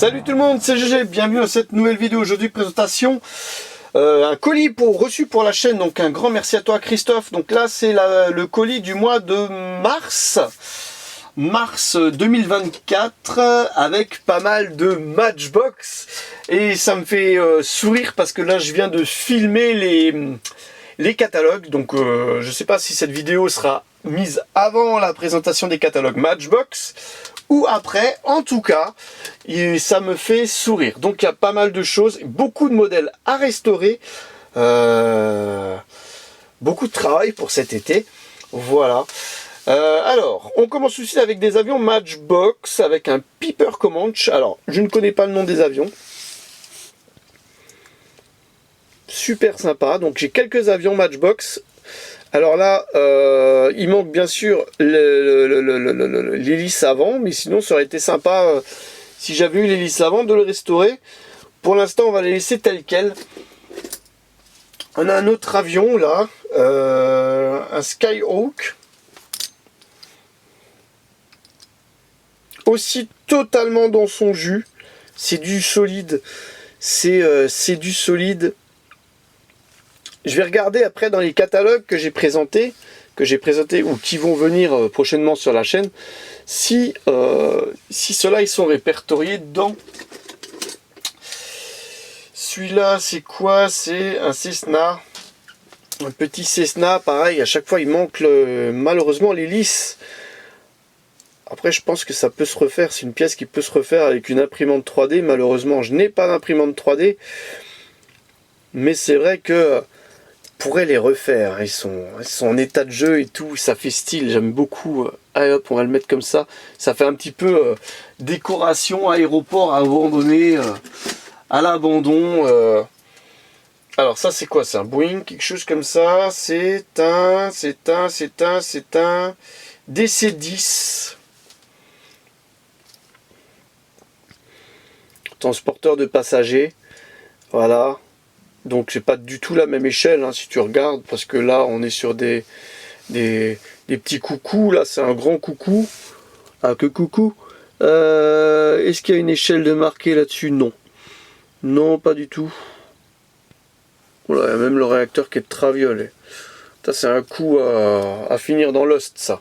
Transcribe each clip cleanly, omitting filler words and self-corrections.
Salut tout le monde, c'est GG, bienvenue à cette nouvelle vidéo. Aujourd'hui présentation, un colis reçu pour la chaîne, donc un grand merci à toi Christophe. Donc là c'est le colis du mois de mars 2024 avec pas mal de Matchbox. Et ça me fait sourire parce que là je viens de filmer les catalogues. Donc je sais pas si cette vidéo sera mise avant la présentation des catalogues Matchbox ou après. En tout cas, ça me fait sourire. Donc il y a pas mal de choses, beaucoup de modèles à restaurer, beaucoup de travail pour cet été. Voilà. Alors, on commence aussi avec des avions Matchbox avec un Piper Comanche. Alors, je ne connais pas le nom des avions. Super sympa. Donc j'ai quelques avions Matchbox. Alors là, il manque bien sûr l'hélice avant, mais sinon ça aurait été sympa si j'avais eu l'hélice avant de le restaurer. Pour l'instant, on va les laisser tels quels. On a un autre avion là, un Skyhawk. Aussi totalement dans son jus. C'est du solide. C'est du solide. Je vais regarder après dans les catalogues que j'ai présentés ou qui vont venir prochainement sur la chaîne, si ceux-là ils sont répertoriés dedans. Celui-là c'est quoi? C'est un Cessna, un petit Cessna, pareil, à chaque fois il manque malheureusement l'hélice. Après je pense que ça peut se refaire, c'est une pièce qui peut se refaire avec une imprimante 3D. Malheureusement je n'ai pas d'imprimante 3D, mais c'est vrai que pourrait les refaire, ils sont en état de jeu et tout, ça fait style, j'aime beaucoup. Allez hop, on va le mettre comme ça, ça fait un petit peu décoration aéroport abandonné, à l'abandon. Alors ça c'est quoi? C'est un Boeing, quelque chose comme ça, c'est un DC-10, transporteur de passagers, voilà. Donc c'est pas du tout la même échelle hein, si tu regardes, parce que là on est sur des petits coucous. Là c'est un grand coucou. Ah que coucou. Est-ce qu'il y a une échelle de marqué là-dessus? Non. Non, pas du tout. Voilà, il y a même le réacteur qui est traviolet. Ça c'est un coup à finir dans Lost ça.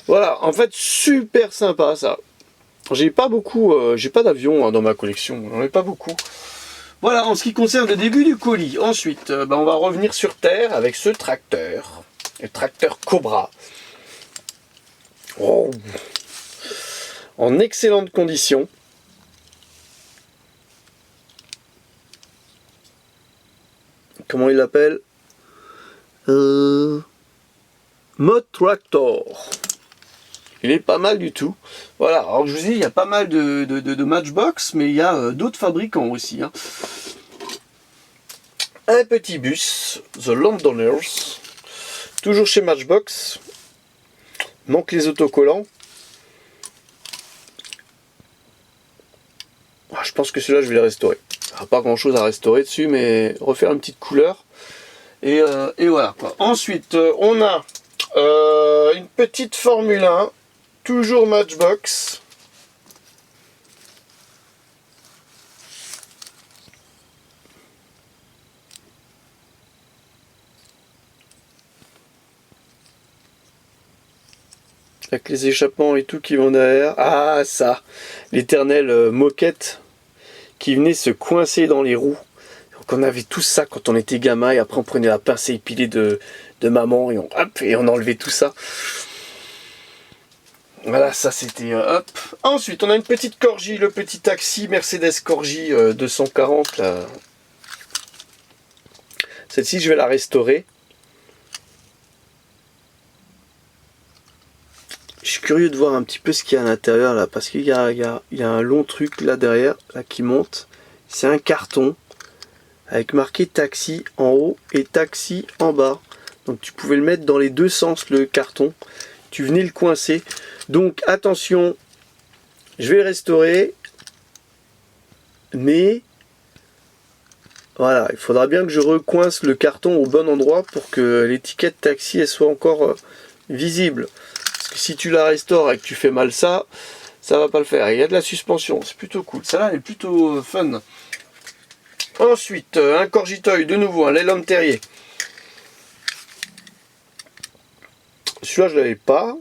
Voilà, en fait super sympa ça. J'ai pas beaucoup, j'ai pas d'avion hein, dans ma collection, j'en ai pas beaucoup. Voilà, en ce qui concerne le début du colis. Ensuite, on va revenir sur Terre avec ce tracteur. Le tracteur Cobra. Oh. En excellentes conditions. Comment il l'appelle? Mod Tractor. Il est pas mal du tout. Voilà, alors je vous dis, il y a pas mal de Matchbox, mais il y a d'autres fabricants aussi. Hein. Un petit bus, The Londoners, toujours chez Matchbox. Manque les autocollants. Je pense que celui-là, je vais les restaurer. Il n'y a pas grand-chose à restaurer dessus, mais refaire une petite couleur. Et voilà quoi. Ensuite, on a une petite Formule 1. Toujours Matchbox. Avec les échappements et tout qui vont derrière. Ah ça, l'éternelle moquette qui venait se coincer dans les roues. Donc on avait tout ça quand on était gamin et après on prenait la pince épilée de maman et on enlevait tout ça. Voilà, ça c'était hop. Ensuite, on a une petite Corgi, le petit taxi Mercedes Corgi 240. Celle-ci, je vais la restaurer. Je suis curieux de voir un petit peu ce qu'il y a à l'intérieur là, parce qu'il y a un long truc là derrière, là qui monte. C'est un carton avec marqué taxi en haut et taxi en bas. Donc tu pouvais le mettre dans les deux sens le carton. Tu venais le coincer. Donc attention, je vais le restaurer, mais voilà, il faudra bien que je recoince le carton au bon endroit pour que l'étiquette taxi elle soit encore visible. Parce que si tu la restaures et que tu fais mal ça, ça va pas le faire. Il y a de la suspension, c'est plutôt cool. Celle-là elle est plutôt fun. Ensuite, un Corgitoy, de nouveau, un Leyland Terrier. Celui-là, je l'avais pas.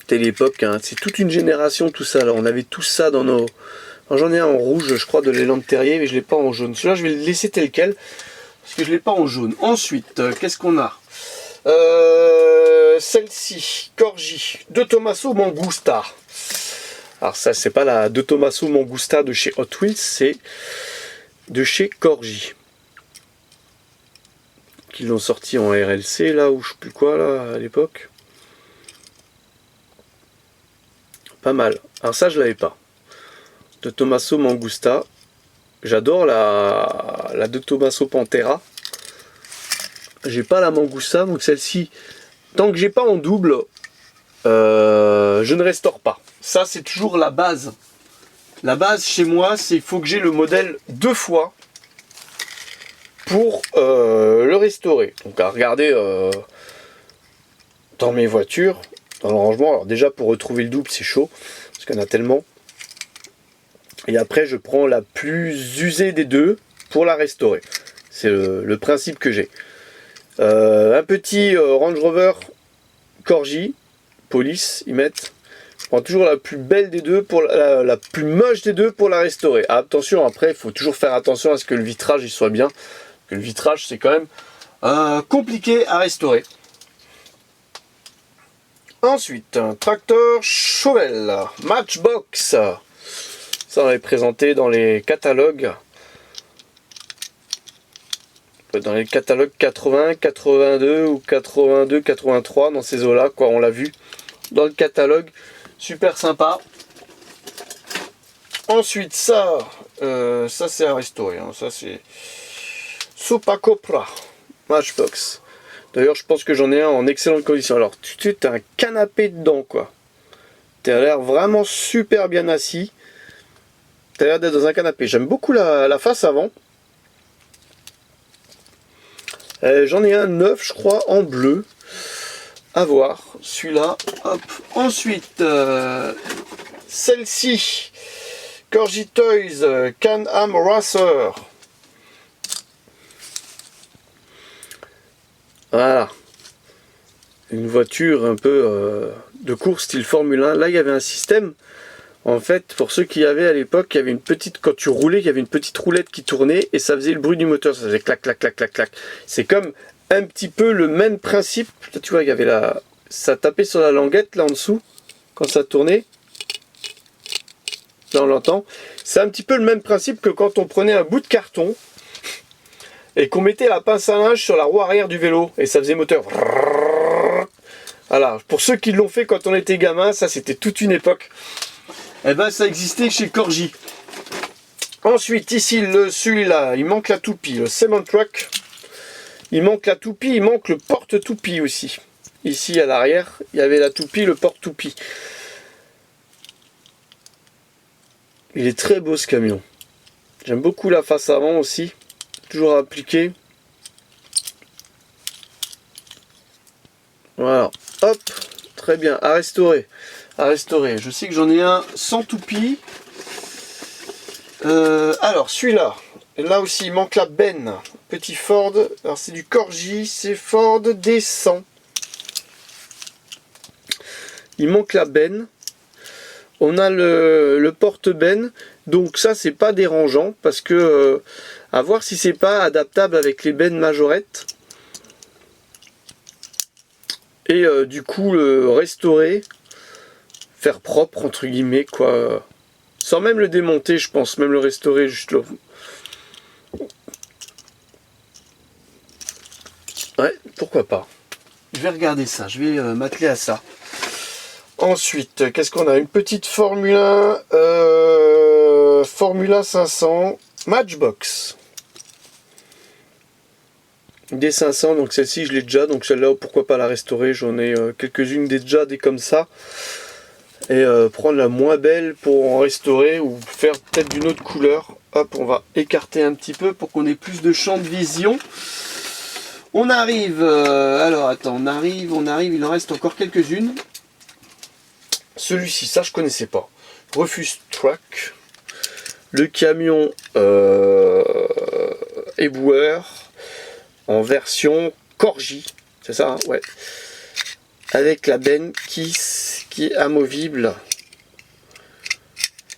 C'était l'époque, hein. C'est toute une génération tout ça. Là. On avait tout ça dans nos... J'en ai un en rouge, je crois, de Leyland Terrier, mais je ne l'ai pas en jaune. Celui-là, je vais le laisser tel quel, parce que je ne l'ai pas en jaune. Ensuite, qu'est-ce qu'on a celle-ci, Corgi, de Tommaso Mangusta. Alors ça, c'est pas la de Tommaso Mangusta de chez Hot Wheels, c'est de chez Corgi. Qu'ils l'ont sorti en RLC, là, ou je sais plus quoi, là, à l'époque. Pas mal. Alors ça, je l'avais pas. De Tommaso Mangusta. J'adore la de Tommaso Pantera. J'ai pas la Mangusta, donc celle-ci, tant que j'ai pas en double, je ne restaure pas. Ça, c'est toujours la base. La base chez moi, c'est qu'il faut que j'ai le modèle 2 fois pour le restaurer. Donc à regarder dans mes voitures, dans le rangement. Alors déjà, pour retrouver le double, c'est chaud, parce qu'il y en a tellement. Et après, je prends la plus usée des deux pour la restaurer. C'est le principe que j'ai. Un petit Range Rover Corgi, Police, ils mettent. Je prends toujours la plus belle des deux, pour la plus moche des deux pour la restaurer. Ah, attention, après, il faut toujours faire attention à ce que le vitrage il soit bien. Que le vitrage, c'est quand même compliqué à restaurer. Ensuite, un tracteur Chauvel, Matchbox. Ça, on l'avait présenté dans les catalogues. Dans les catalogues 80, 82 ou 82, 83, dans ces eaux-là, quoi, on l'a vu dans le catalogue, super sympa. Ensuite, ça c'est à restaurer, hein. Ça c'est Sopa Copra Matchbox. D'ailleurs, je pense que j'en ai un en excellente condition. Alors, tu as un canapé dedans, quoi. Tu as l'air vraiment super bien assis. Tu as l'air d'être dans un canapé. J'aime beaucoup la face avant. J'en ai un neuf, je crois, en bleu. À voir. Celui-là. Hop. Ensuite, celle-ci. Corgi Toys Can-Am Racer. Voilà. Une voiture un peu de course style Formule 1. Là, il y avait un système. En fait, pour ceux qui avaient à l'époque, il y avait une petite, quand tu roulais, il y avait une petite roulette qui tournait et ça faisait le bruit du moteur. Ça faisait clac, clac, clac, clac, clac. C'est comme un petit peu le même principe. Là, tu vois, il y avait ça tapait sur la languette là en dessous quand ça tournait. Là, on l'entend. C'est un petit peu le même principe que quand on prenait un bout de carton et qu'on mettait la pince à linge sur la roue arrière du vélo et ça faisait moteur. Voilà. Pour ceux qui l'ont fait quand on était gamin, ça c'était toute une époque. Eh ben, ça existait chez Corgi. Ensuite, ici, celui-là, il manque la toupie, le Cement Truck. Il manque la toupie, il manque le porte-toupie aussi. Ici, à l'arrière, il y avait la toupie, le porte-toupie. Il est très beau ce camion. J'aime beaucoup la face avant aussi. Toujours appliqué. Voilà. Hop, très bien, à restaurer. À restaurer. Je sais que j'en ai un sans toupie. Alors celui-là, là aussi il manque la benne. Petit Ford. Alors c'est du Corgi, c'est Ford D100. Il manque la benne. On a le porte-benne. Donc ça c'est pas dérangeant parce que à voir si c'est pas adaptable avec les bennes majorettes. Et du coup le restaurer. Faire propre entre guillemets quoi, sans même le démonter, je pense, même le restaurer juste là. Ouais, pourquoi pas. Je vais regarder ça, je vais m'atteler à ça. Ensuite, qu'est-ce qu'on a? Une petite Formule 1 Formula 500 Matchbox. Des 500, donc celle-ci je l'ai déjà, donc celle-là pourquoi pas la restaurer, j'en ai quelques-unes déjà des comme ça. Et prendre la moins belle pour en restaurer ou faire peut-être d'une autre couleur. Hop, on va écarter un petit peu pour qu'on ait plus de champ de vision. On arrive, alors attends, on arrive, il en reste encore quelques-unes. Celui-ci, ça je connaissais pas. Refuse Truck. Le camion éboueur en version Corgi, c'est ça, hein, ouais. Avec la benne qui est amovible.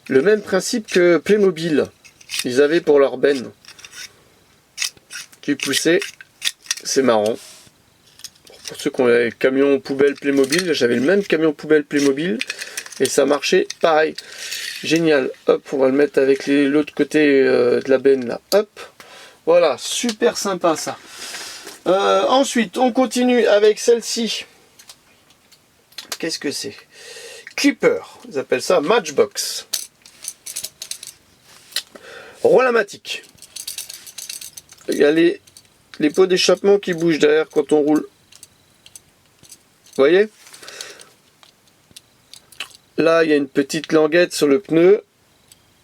Le même principe que Playmobil. Ils avaient pour leur benne. Qui poussait. C'est marrant. Pour ceux qui ont les camions poubelle Playmobil, j'avais le même camion poubelle Playmobil. Et ça marchait pareil. Génial. Hop, on va le mettre avec l'autre côté de la benne là. Hop. Voilà, super sympa ça. Ensuite, on continue avec celle-ci. Qu'est-ce que c'est? Clipper. Ils appellent ça Matchbox. Rollamatic. Il y a les pots d'échappement qui bougent derrière quand on roule. Vous voyez? Là, il y a une petite languette sur le pneu.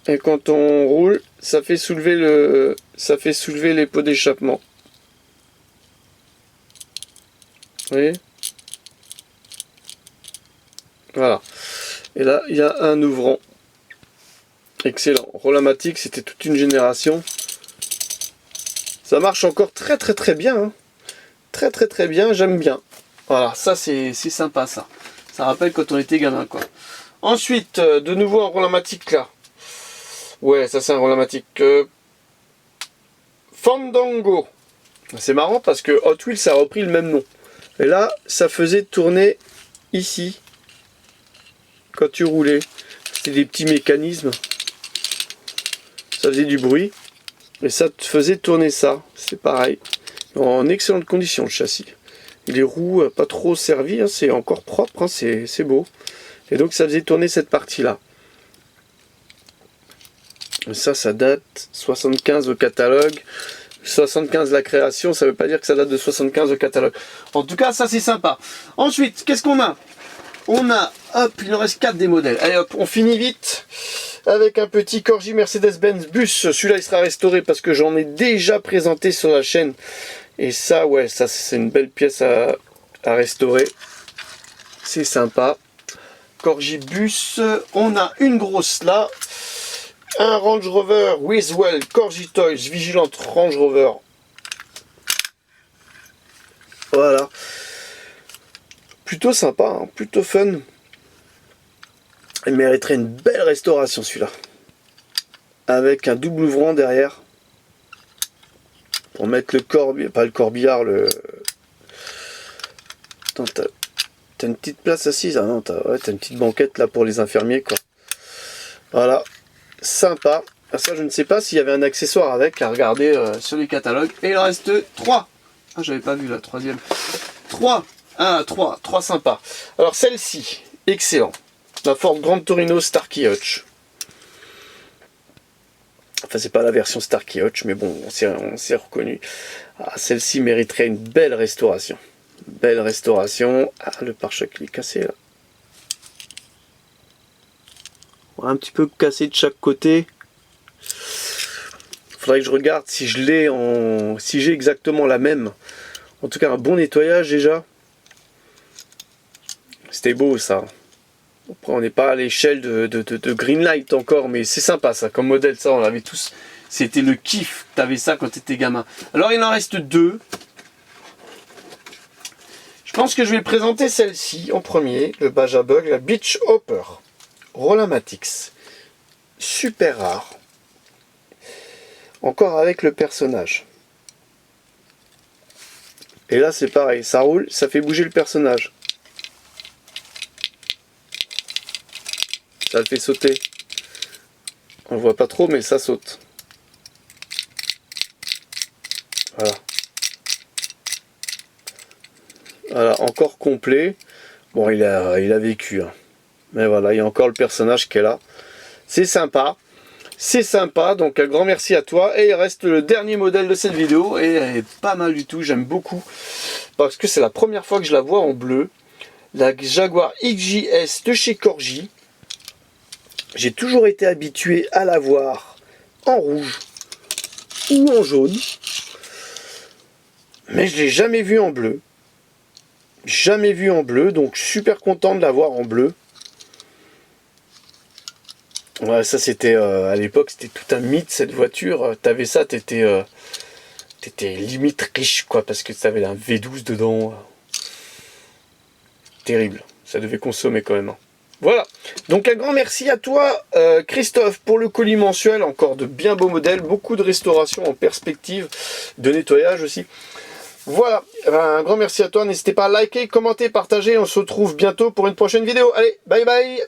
Et quand on roule, ça fait soulever les pots d'échappement. Vous voyez? Voilà. Et là, il y a un ouvrant. Excellent. Rollamatic, c'était toute une génération. Ça marche encore très bien. Hein. Très bien, j'aime bien. Voilà, ça c'est sympa ça. Ça rappelle quand on était gamin quoi. Ensuite, de nouveau un Rollamatic là. Ouais, ça c'est un Rollamatic. Fandango. C'est marrant parce que Hot Wheels a repris le même nom. Et là, ça faisait tourner ici. Quand tu roulais. C'était des petits mécanismes. Ça faisait du bruit. Et ça te faisait tourner ça. C'est pareil. En excellentes conditions le châssis. Et les roues pas trop servies. Hein, c'est encore propre. Hein, c'est beau. Et donc ça faisait tourner cette partie-là. Ça date 75 au catalogue. 75 la création, ça veut pas dire que ça date de 75 au catalogue. En tout cas, ça c'est sympa. Ensuite, qu'est-ce qu'on a? On a, hop, il en reste 4 des modèles. Allez hop, on finit vite avec un petit Corgi Mercedes-Benz Bus. Celui-là, il sera restauré parce que j'en ai déjà présenté sur la chaîne. Et ça, ouais, ça c'est une belle pièce à restaurer. C'est sympa. Corgi Bus, on a une grosse là. Un Range Rover Wizwell Corgi Toys Vigilant Range Rover. Voilà. Plutôt sympa, hein, plutôt fun. Il mériterait une belle restauration celui-là. Avec un double ouvrant derrière. Pour mettre le corbillard, pas le corbillard, le... Attends, t'as une petite place assise, ah non, t'as une petite banquette là pour les infirmiers quoi. Voilà. Sympa. Ça, je ne sais pas s'il y avait un accessoire avec à regarder sur les catalogues. Et il en reste 3. Ah, j'avais pas vu la troisième. 3. 3 sympas. Alors, celle-ci, excellent. La Ford Grand Torino Starkey Hutch. Enfin, c'est pas la version Starkey Hutch, mais bon, on s'est reconnu. Ah, celle-ci mériterait une belle restauration. Belle restauration. Ah, le pare-choc, il est cassé là. Un petit peu cassé de chaque côté. Faudrait que je regarde si je l'ai si j'ai exactement la même. En tout cas un bon nettoyage déjà. C'était beau ça. Après on n'est pas à l'échelle de Greenlight encore, mais c'est sympa ça comme modèle, ça on l'avait tous. C'était le kiff, t'avais ça quand t'étais gamin. Alors il en reste 2. Je pense que je vais présenter celle-ci en premier, le Bajabug, la Beach Hopper. Rollamatix, super rare, encore avec le personnage. Et là c'est pareil, ça roule, ça fait bouger le personnage. Ça le fait sauter. On le voit pas trop mais ça saute. Voilà. Voilà, encore complet. Bon, il a vécu. Hein. Mais voilà, il y a encore le personnage qui est là. C'est sympa. C'est sympa. Donc un grand merci à toi. Et il reste le dernier modèle de cette vidéo. Et elle est pas mal du tout. J'aime beaucoup. Parce que c'est la première fois que je la vois en bleu. La Jaguar XJS de chez Corgi. J'ai toujours été habitué à la voir en rouge ou en jaune. mais je l'ai jamais vu en bleu. Jamais vu en bleu, donc super content de l'avoir en bleu. Ouais, ça c'était à l'époque, c'était tout un mythe cette voiture. T'avais ça, t'étais limite riche quoi, parce que t'avais un V12 dedans. Terrible, ça devait consommer quand même. Hein. Voilà, donc un grand merci à toi Christophe pour le colis mensuel, encore de bien beaux modèles, beaucoup de restauration en perspective, de nettoyage aussi. Voilà, un grand merci à toi, n'hésitez pas à liker, commenter, partager, on se retrouve bientôt pour une prochaine vidéo. Allez, bye bye.